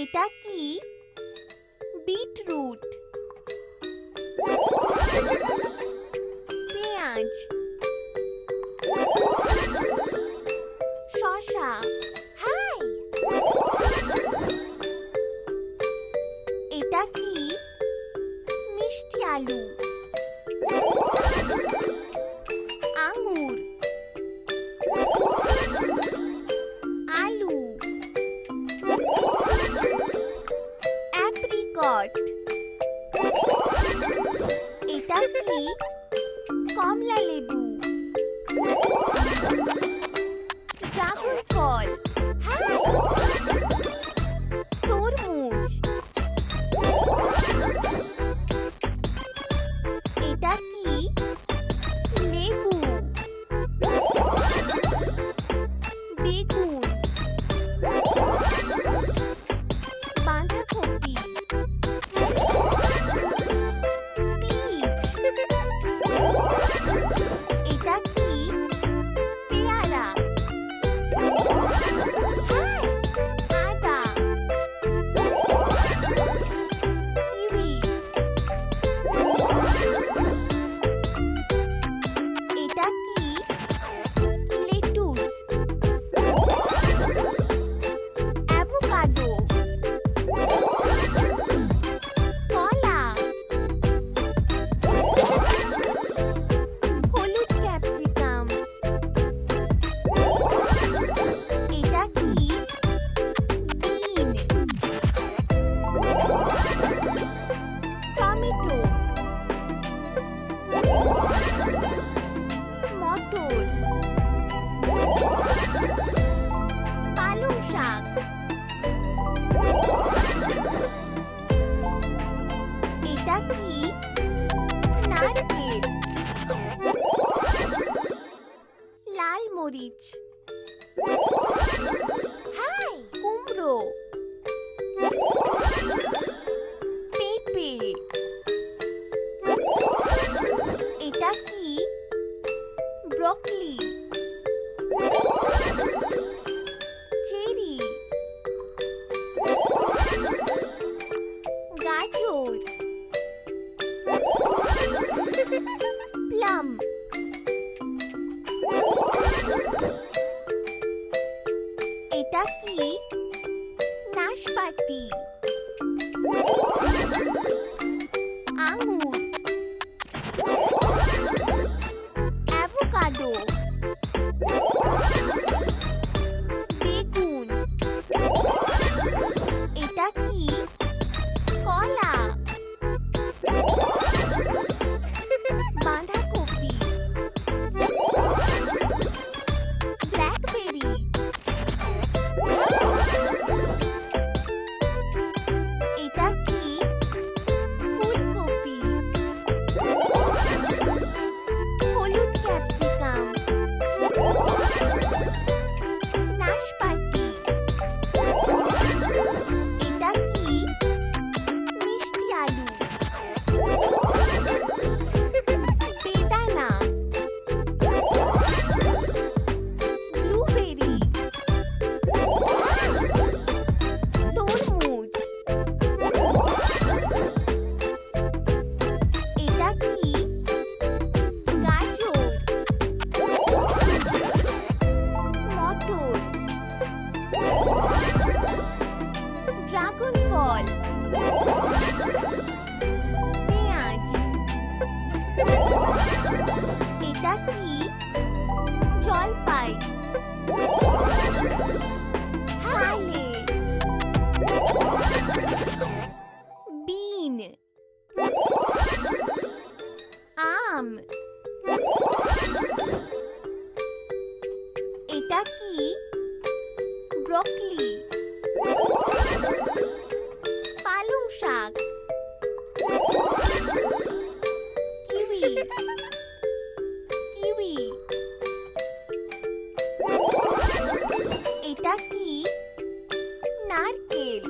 এটা কি? বিটরুট। পেঁয়াজ। শসা। হাই! এটা কি? মিষ্টি আলু। আঙুর। আলু। অ্যাপ্রিকট। এটা কি? কমলা লেবু। ড্রাগন ফল। তরমুজ। এটা কি? লেবু। বেগুন। বাঁধাকপি। পিচ। এটা কি? পেয়ারা। আদা। কিউই। এটা কি? লেটুস। অ্যাভোকাডো। কলা। হলুদ ক্যাপসিকাম। এটা কি? বিন। টমেটো। মটর। পালং শাক। এটা কি? নারকেল। লাল মরিচ। হাই! কুমড়ো। পেঁপে। এটা কি? ব্রকলি। চেরি। গাজর। প্লাম। এটা কি? নাশপাতি। আঙুর। অ্যাভোকাডো। বেগুন। এটা কি? কলা। বাঁধাকপি। ব্ল্যাকবেরি। এটা কি? ফুলকপি। হলুদ ক্যাপসিকাম। নাশপাতি। এটা কি? মিষ্টি আলু। বেদানা। ব্লুবেরি। তরমুজ। এটা কি? গাজর। মটর। ড্রাগন ফল। পেঁয়াজ। এটা কি? জলপাই। হালে। বিন। আম। এটা কি? ব্রকলি। পালং শাক। কিউই। কিউই। এটা কি? নারকেল।